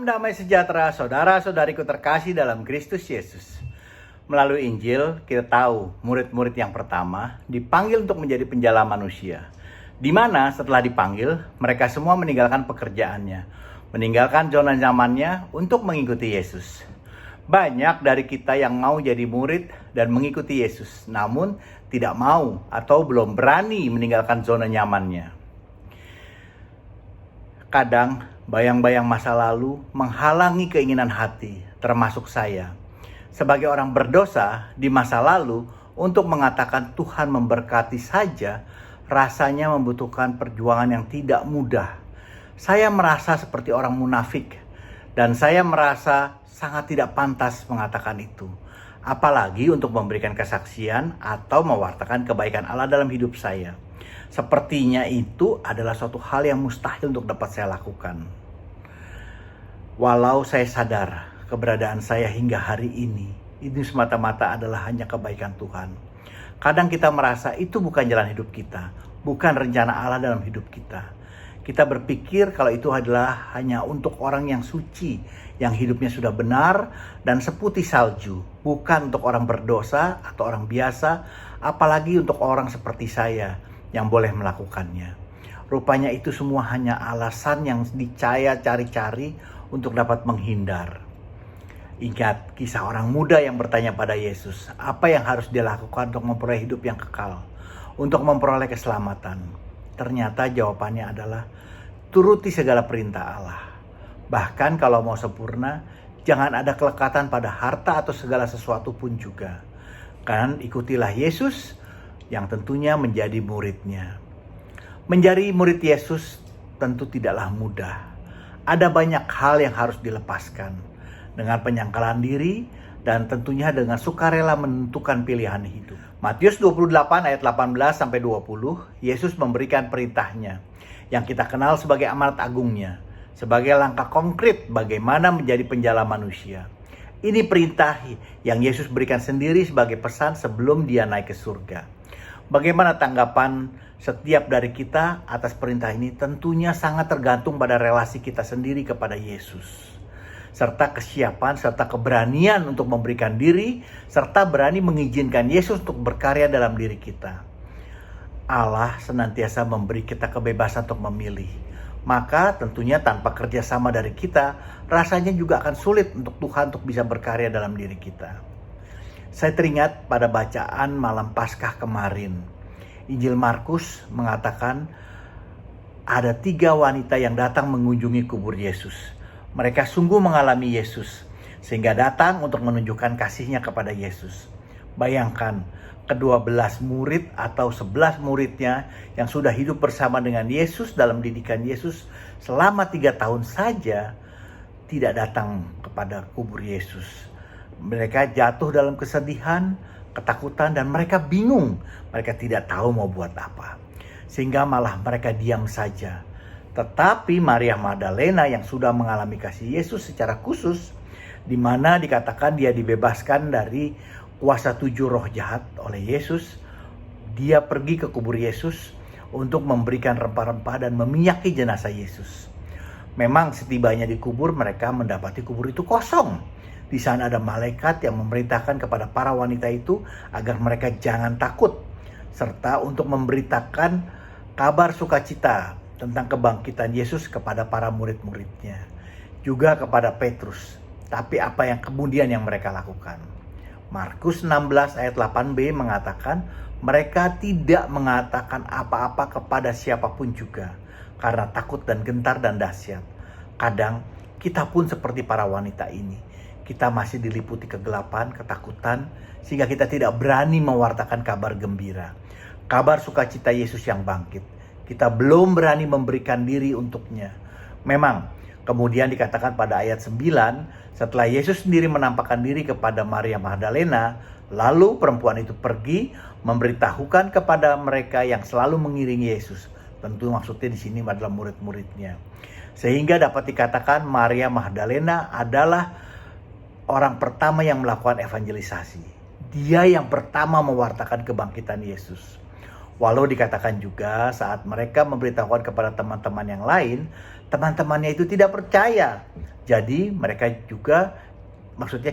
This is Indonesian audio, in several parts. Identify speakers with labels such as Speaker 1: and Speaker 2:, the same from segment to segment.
Speaker 1: damai sejahtera saudara-saudariku terkasih dalam Kristus Yesus. Melalui Injil kita tahu murid-murid yang pertama dipanggil untuk menjadi penjala manusia. Di mana setelah dipanggil mereka semua meninggalkan pekerjaannya, meninggalkan zona nyamannya untuk mengikuti Yesus. Banyak dari kita yang mau jadi murid dan mengikuti Yesus, namun tidak mau atau belum berani meninggalkan zona nyamannya. Kadang bayang-bayang masa lalu menghalangi keinginan hati, termasuk saya. Sebagai orang berdosa di masa lalu, untuk mengatakan Tuhan memberkati saja, rasanya membutuhkan perjuangan yang tidak mudah. Saya merasa seperti orang munafik, dan saya merasa sangat tidak pantas mengatakan itu. Apalagi untuk memberikan kesaksian atau mewartakan kebaikan Allah dalam hidup saya. Sepertinya itu adalah suatu hal yang mustahil untuk dapat saya lakukan. Walau saya sadar keberadaan saya hingga hari ini semata-mata adalah hanya kebaikan Tuhan. Kadang kita merasa itu bukan jalan hidup kita, bukan rencana Allah dalam hidup kita. Kita berpikir kalau itu adalah hanya untuk orang yang suci, yang hidupnya sudah benar dan seputih salju, bukan untuk orang berdosa atau orang biasa, apalagi untuk orang seperti saya yang boleh melakukannya. Rupanya itu semua hanya alasan yang dicaya cari-cari untuk dapat menghindar. Ingat kisah orang muda yang bertanya pada Yesus, apa yang harus dia lakukan untuk memperoleh hidup yang kekal, untuk memperoleh keselamatan. Ternyata jawabannya adalah turuti segala perintah Allah. Bahkan kalau mau sempurna, jangan ada kelekatan pada harta atau segala sesuatu pun juga. Kan ikutilah Yesus yang tentunya menjadi muridnya. Menjadi murid Yesus tentu tidaklah mudah. Ada banyak hal yang harus dilepaskan. Dengan penyangkalan diri dan tentunya dengan sukarela menentukan pilihan hidup. Matius 28 ayat 18-20, Yesus memberikan perintahnya yang kita kenal sebagai amanat agungnya, sebagai langkah konkret bagaimana menjadi penjala manusia. Ini perintah yang Yesus berikan sendiri sebagai pesan sebelum dia naik ke surga. Bagaimana tanggapan setiap dari kita atas perintah ini tentunya sangat tergantung pada relasi kita sendiri kepada Yesus. Serta kesiapan, serta keberanian untuk memberikan diri, serta berani mengizinkan Yesus untuk berkarya dalam diri kita. Allah senantiasa memberi kita kebebasan untuk memilih. Maka tentunya tanpa kerjasama dari kita, rasanya juga akan sulit untuk Tuhan untuk bisa berkarya dalam diri kita. Saya teringat pada bacaan malam Paskah kemarin. Injil Markus mengatakan ada 3 wanita yang datang mengunjungi kubur Yesus. Mereka sungguh mengalami Yesus, sehingga datang untuk menunjukkan kasihnya kepada Yesus. Bayangkan, ke-12 murid atau 11 muridnya yang sudah hidup bersama dengan Yesus dalam didikan Yesus selama 3 tahun saja, tidak datang kepada kubur Yesus. Mereka jatuh dalam kesedihan, ketakutan, dan mereka bingung. Mereka tidak tahu mau buat apa. Sehingga malah mereka diam saja. Tetapi Maria Magdalena yang sudah mengalami kasih Yesus secara khusus, di mana dikatakan dia dibebaskan dari kuasa 7 roh jahat oleh Yesus, dia pergi ke kubur Yesus untuk memberikan rempah-rempah dan meminyaki jenazah Yesus. Memang setibanya di kubur mereka mendapati kubur itu kosong. Di sana ada malaikat yang memerintahkan kepada para wanita itu agar mereka jangan takut, serta untuk memberitakan kabar sukacita tentang kebangkitan Yesus kepada para murid-muridnya, juga kepada Petrus. Tapi apa yang kemudian yang mereka lakukan? Markus 16 ayat 8b mengatakan mereka tidak mengatakan apa-apa kepada siapapun juga karena takut dan gentar dan dahsyat. Kadang kita pun seperti para wanita ini. Kita masih diliputi kegelapan, ketakutan, sehingga kita tidak berani mewartakan kabar gembira, kabar sukacita Yesus yang bangkit. Kita belum berani memberikan diri untuknya. Memang, kemudian dikatakan pada ayat 9, setelah Yesus sendiri menampakkan diri kepada Maria Magdalena, lalu perempuan itu pergi memberitahukan kepada mereka yang selalu mengiringi Yesus. Tentu maksudnya di sini adalah murid-muridnya. Sehingga dapat dikatakan Maria Magdalena adalah orang pertama yang melakukan evangelisasi. Dia yang pertama mewartakan kebangkitan Yesus. Walau dikatakan juga saat mereka memberitahukan kepada teman-teman yang lain, teman-temannya itu tidak percaya. Jadi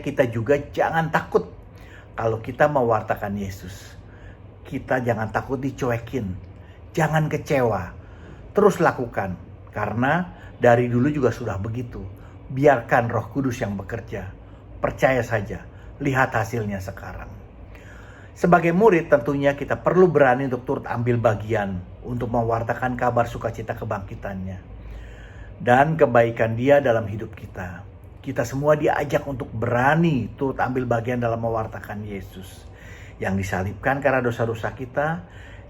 Speaker 1: kita juga jangan takut kalau kita mewartakan Yesus. Kita jangan takut dicuekin, jangan kecewa, terus lakukan. Karena dari dulu juga sudah begitu. Biarkan Roh Kudus yang bekerja. Percaya saja, lihat hasilnya sekarang. Sebagai murid tentunya kita perlu berani untuk turut ambil bagian untuk mewartakan kabar sukacita kebangkitannya dan kebaikan Dia dalam hidup kita. Kita semua diajak untuk berani turut ambil bagian dalam mewartakan Yesus yang disalibkan karena dosa-dosa kita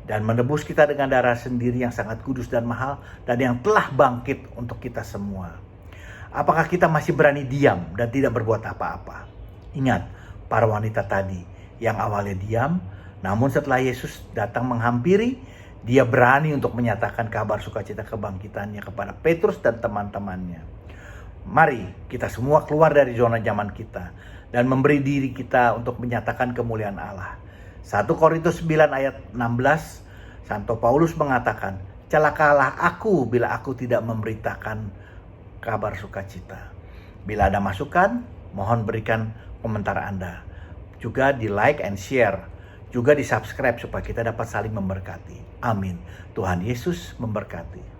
Speaker 1: dan menebus kita dengan darah sendiri yang sangat kudus dan mahal dan yang telah bangkit untuk kita semua. Apakah kita masih berani diam dan tidak berbuat apa-apa? Ingat, para wanita tadi yang awalnya diam, namun setelah Yesus datang menghampiri, dia berani untuk menyatakan kabar sukacita kebangkitannya kepada Petrus dan teman-temannya. Mari kita semua keluar dari zona nyaman kita dan memberi diri kita untuk menyatakan kemuliaan Allah. 1 Korintus 9 ayat 16, Santo Paulus mengatakan, celakalah aku bila aku tidak memberitakan kabar sukacita. Bila ada masukan, mohon berikan komentar Anda. Juga di like and share, juga di subscribe supaya kita dapat saling memberkati. Amin. Tuhan Yesus memberkati.